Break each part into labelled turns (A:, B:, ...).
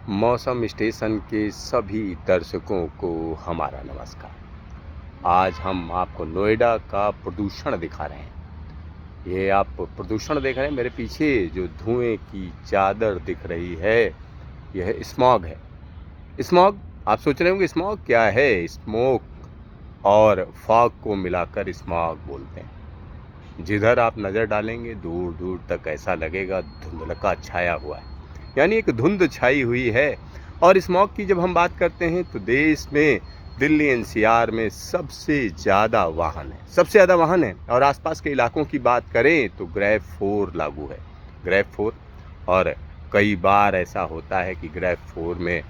A: मौसम स्टेशन के सभी दर्शकों को हमारा नमस्कार। आज हम आपको नोएडा का प्रदूषण दिखा रहे हैं। ये आप प्रदूषण देख रहे हैं, मेरे पीछे जो धुएं की चादर दिख रही है, यह स्मॉग है। स्मॉग, आप सोच रहे होंगे स्मॉग क्या है? स्मोक और फॉग को मिलाकर स्मॉग बोलते हैं। जिधर आप नज़र डालेंगे दूर दूर तक ऐसा लगेगा धुंधलका छाया हुआ है, यानी एक धुंध छाई हुई है। और स्मॉग की जब हम बात करते हैं तो देश में दिल्ली एनसीआर में सबसे ज़्यादा वाहन है और आसपास के इलाकों की बात करें तो ग्रेफ 4 लागू है। ग्रेफ 4, और कई बार ऐसा होता है कि ग्रेफ 4 में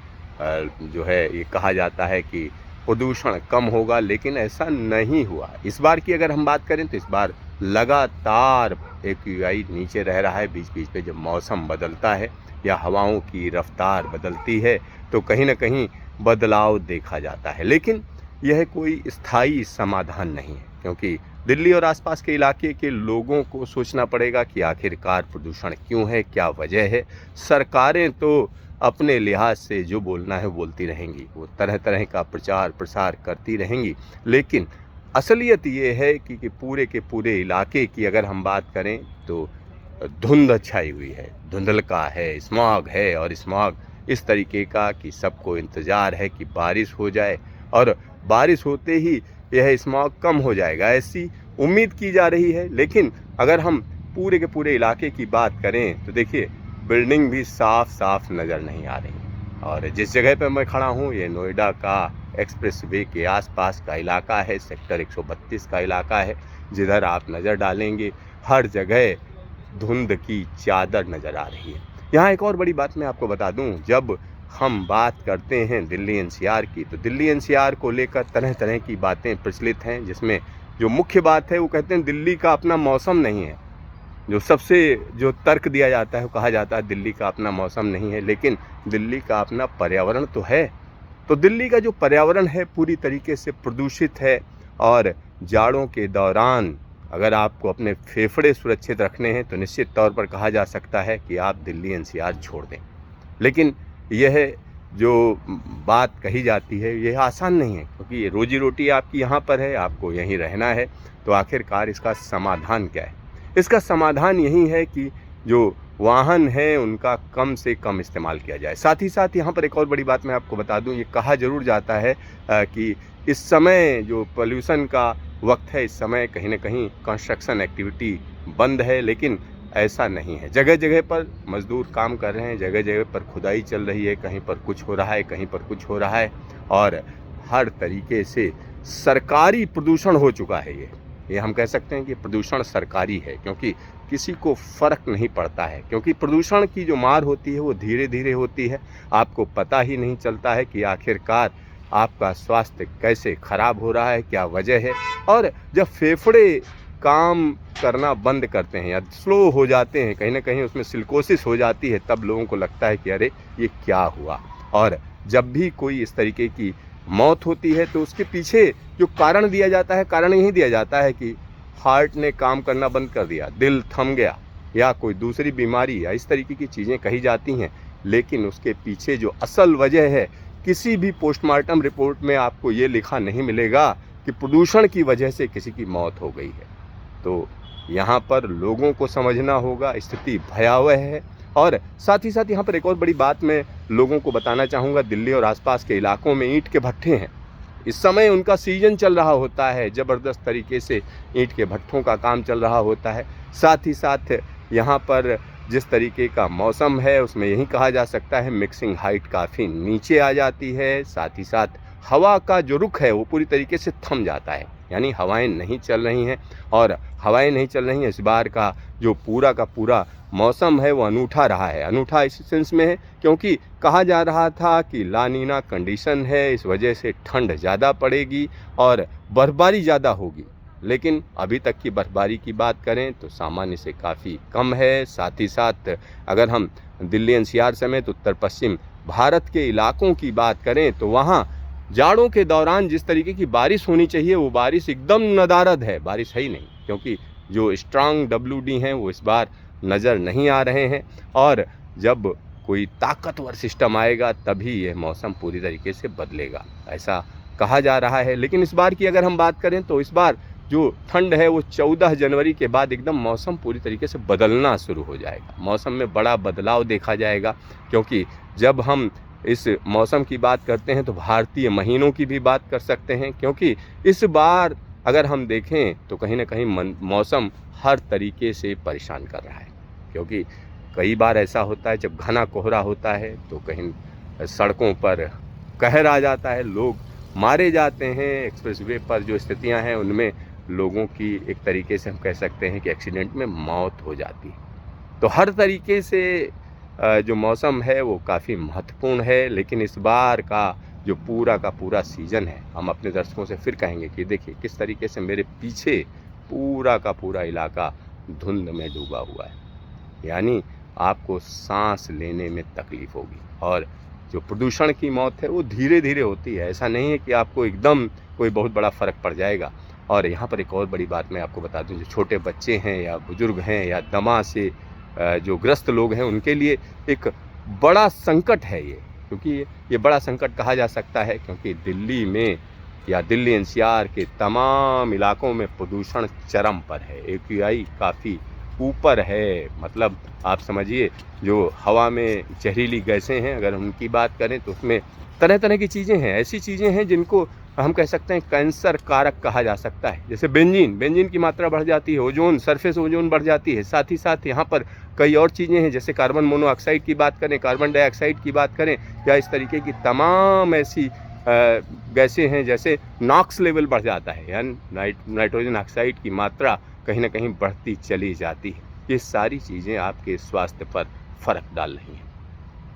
A: जो है ये कहा जाता है कि प्रदूषण कम होगा, लेकिन ऐसा नहीं हुआ। इस बार की अगर हम बात करें तो इस बार लगातार एक्यूआई नीचे रह रहा है। बीच बीच पे जब मौसम बदलता है या हवाओं की रफ्तार बदलती है तो कहीं ना कहीं बदलाव देखा जाता है, लेकिन यह कोई स्थायी समाधान नहीं है, क्योंकि दिल्ली और आसपास के इलाके के लोगों को सोचना पड़ेगा कि आखिरकार प्रदूषण क्यों है, क्या वजह है। सरकारें तो अपने लिहाज से जो बोलना है बोलती रहेंगी, वो तरह तरह का प्रचार प्रसार करती रहेंगी, लेकिन असलियत ये है कि पूरे के पूरे इलाके की अगर हम बात करें तो धुंध छाई हुई है, धुंधलका है, स्मॉग है। और स्मॉग इस तरीके का कि सबको इंतज़ार है कि बारिश हो जाए, और बारिश होते ही यह स्मॉग कम हो जाएगा, ऐसी उम्मीद की जा रही है। लेकिन अगर हम पूरे के पूरे इलाके की बात करें तो देखिए, बिल्डिंग भी साफ साफ नज़र नहीं आ रही। और जिस जगह पर मैं खड़ा हूँ ये नोएडा का एक्सप्रेस वे के आसपास का इलाका है, सेक्टर 132 का इलाका है। जिधर आप नज़र डालेंगे हर जगह धुंध की चादर नज़र आ रही है। यहाँ एक और बड़ी बात मैं आपको बता दूं, जब हम बात करते हैं दिल्ली एनसीआर की तो दिल्ली एनसीआर को लेकर तरह तरह की बातें प्रचलित हैं, जिसमें जो मुख्य बात है वो कहते हैं दिल्ली का अपना मौसम नहीं है। जो तर्क दिया जाता है वो कहा जाता है दिल्ली का अपना मौसम नहीं है, लेकिन दिल्ली का अपना पर्यावरण तो है। तो दिल्ली का जो पर्यावरण है पूरी तरीके से प्रदूषित है, और जाड़ों के दौरान अगर आपको अपने फेफड़े सुरक्षित रखने हैं तो निश्चित तौर पर कहा जा सकता है कि आप दिल्ली एनसीआर छोड़ दें। लेकिन यह जो बात कही जाती है यह आसान नहीं है, क्योंकि ये रोजी रोटी आपकी यहाँ पर है, आपको यहीं रहना है। तो आखिरकार इसका समाधान क्या है? इसका समाधान यही है कि जो वाहन है उनका कम से कम इस्तेमाल किया जाए। साथ ही साथ यहाँ पर एक और बड़ी बात मैं आपको बता दूँ, ये कहा ज़रूर जाता है कि इस समय जो पोल्यूशन का वक्त है, इस समय कहीं ना कहीं कंस्ट्रक्शन एक्टिविटी बंद है, लेकिन ऐसा नहीं है। जगह जगह पर मजदूर काम कर रहे हैं, जगह जगह पर खुदाई चल रही है, कहीं पर कुछ हो रहा है, कहीं पर कुछ हो रहा है, और हर तरीके से सरकारी प्रदूषण हो चुका है। ये हम कह सकते हैं कि प्रदूषण सरकारी है, क्योंकि किसी को फ़र्क नहीं पड़ता है, क्योंकि प्रदूषण की जो मार होती है वो धीरे धीरे होती है। आपको पता ही नहीं चलता है कि आखिरकार आपका स्वास्थ्य कैसे खराब हो रहा है, क्या वजह है। और जब फेफड़े काम करना बंद करते हैं या स्लो हो जाते हैं, कहीं ना कहीं उसमें सिलिकोसिस हो जाती है, तब लोगों को लगता है कि अरे ये क्या हुआ। और जब भी कोई इस तरीके की मौत होती है तो उसके पीछे जो कारण दिया जाता है, कारण यही दिया जाता है कि हार्ट ने काम करना बंद कर दिया, दिल थम गया, या कोई दूसरी बीमारी, या इस तरीके की चीज़ें कही जाती हैं। लेकिन उसके पीछे जो असल वजह है, किसी भी पोस्टमार्टम रिपोर्ट में आपको ये लिखा नहीं मिलेगा कि प्रदूषण की वजह से किसी की मौत हो गई है। तो यहाँ पर लोगों को समझना होगा, स्थिति भयावह है। और साथ ही साथ यहाँ पर एक और बड़ी बात मैं लोगों को बताना चाहूँगा, दिल्ली और आसपास के इलाकों में ईंट के भट्ठे हैं। इस समय उनका सीजन चल रहा होता है, ज़बरदस्त तरीके से ईंट के भट्ठों का काम चल रहा होता है। साथ ही साथ यहाँ पर जिस तरीके का मौसम है उसमें यही कहा जा सकता है मिक्सिंग हाइट काफ़ी नीचे आ जाती है। साथ ही साथ हवा का जो रुख है वो पूरी तरीके से थम जाता है, यानी हवाएं नहीं चल रही हैं। और हवाएं नहीं चल रही हैं, इस बार का जो पूरा का पूरा मौसम है वो अनूठा रहा है। अनूठा इस सेंस में है क्योंकि कहा जा रहा था कि ला नीना कंडीशन है, इस वजह से ठंड ज़्यादा पड़ेगी और बर्फबारी ज़्यादा होगी। लेकिन अभी तक की बर्फबारी की बात करें तो सामान्य से काफ़ी कम है। साथ ही साथ अगर हम दिल्ली एनसीआर समेत उत्तर पश्चिम भारत के इलाकों की बात करें तो वहाँ जाड़ों के दौरान जिस तरीके की बारिश होनी चाहिए वो बारिश एकदम नदारद है, बारिश है ही नहीं, क्योंकि जो स्ट्रांग WD हैं वो इस बार नज़र नहीं आ रहे हैं। और जब कोई ताकतवर सिस्टम आएगा तभी यह मौसम पूरी तरीके से बदलेगा, ऐसा कहा जा रहा है। लेकिन इस बार की अगर हम बात करें तो इस बार जो ठंड है वो 14 जनवरी के बाद एकदम मौसम पूरी तरीके से बदलना शुरू हो जाएगा। मौसम में बड़ा बदलाव देखा जाएगा, क्योंकि जब हम इस मौसम की बात करते हैं तो भारतीय महीनों की भी बात कर सकते हैं, क्योंकि इस बार अगर हम देखें तो कहीं ना कहीं मौसम हर तरीके से परेशान कर रहा है। क्योंकि कई बार ऐसा होता है जब घना कोहरा होता है तो कहीं सड़कों पर कहर आ जाता है, लोग मारे जाते हैं। एक्सप्रेसवे पर जो स्थितियां हैं उनमें लोगों की एक तरीके से हम कह सकते हैं कि एक्सीडेंट में मौत हो जाती है। तो हर तरीके से जो मौसम है वो काफ़ी महत्वपूर्ण है। लेकिन इस बार का जो पूरा का पूरा सीज़न है, हम अपने दर्शकों से फिर कहेंगे कि देखिए किस तरीके से मेरे पीछे पूरा का पूरा इलाका धुंध में डूबा हुआ है, यानी आपको सांस लेने में तकलीफ़ होगी। और जो प्रदूषण की मौत है वो धीरे धीरे होती है, ऐसा नहीं है कि आपको एकदम कोई बहुत बड़ा फ़र्क पड़ जाएगा। और यहाँ पर एक और बड़ी बात मैं आपको बता दूँ, जो छोटे बच्चे हैं या बुज़ुर्ग हैं या दमा से जो ग्रस्त लोग हैं उनके लिए एक बड़ा संकट है ये। क्योंकि ये बड़ा संकट कहा जा सकता है क्योंकि दिल्ली में या दिल्ली एनसीआर के तमाम इलाकों में प्रदूषण चरम पर है, AQI काफ़ी ऊपर है। मतलब आप समझिए जो हवा में जहरीली गैसें हैं अगर उनकी बात करें तो उसमें तरह तरह की चीज़ें हैं, ऐसी चीज़ें हैं जिनको हम कह सकते हैं कैंसर कारक कहा जा सकता है। जैसे बेंजीन की मात्रा बढ़ जाती है, ओजोन सरफेस ओजोन बढ़ जाती है। साथ ही साथ यहाँ पर कई और चीज़ें हैं, जैसे कार्बन मोनोऑक्साइड की बात करें, कार्बन डाइऑक्साइड की बात करें, या इस तरीके की तमाम ऐसी गैसें हैं, जैसे नॉक्स लेवल बढ़ जाता है, यानी नाइट्रोजन ऑक्साइड की मात्रा कहीं ना कहीं बढ़ती चली जाती है। ये सारी चीज़ें आपके स्वास्थ्य पर फ़र्क डाल रही हैं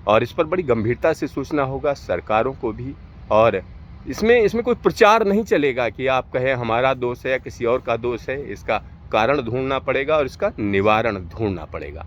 A: और इस पर बड़ी गंभीरता से सोचना होगा सरकारों को भी। और इसमें कोई प्रचार नहीं चलेगा कि आप कहें हमारा दोष है या किसी और का दोष है। इसका कारण ढूंढना पड़ेगा और इसका निवारण ढूंढना पड़ेगा।